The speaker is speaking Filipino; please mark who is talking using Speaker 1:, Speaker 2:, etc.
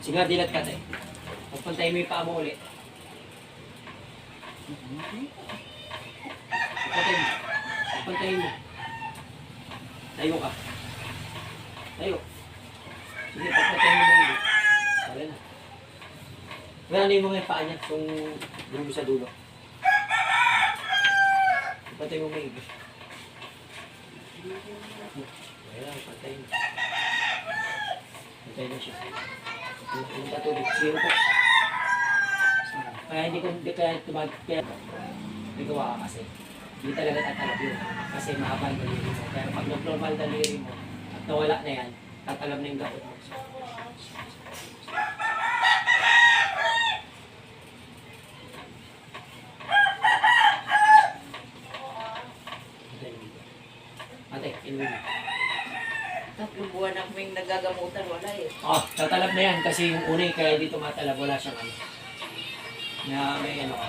Speaker 1: Sige nga, dilat ka tayo. Pagpantayin mo yung paa mo ulit. Pagpantayin mo. Tayo ka. Tayo. Sige, pagpantayin mo ulit. Wala na. Wala na yung mga paa niya kung yung sa dulo. Pagpantayin mo may iba. Wala, pagpantayin mo. Pagpantayin mo siya. Yung patubig, zero po. Kaya hindi kaya may gawa ka kasi. Hindi talaga tatalab yun. Kasi mahaba ang daliri mo. Pero pag normal daliri mo at nawala na yan, tatalab na yung gapot mo. Ate, inuwi mo.
Speaker 2: 3 buwan na kaming nagagamutan, wala eh.
Speaker 1: Tatalab na yan kasi yung unay kaya dito matalab, wala siyang ano. Na may ano ka.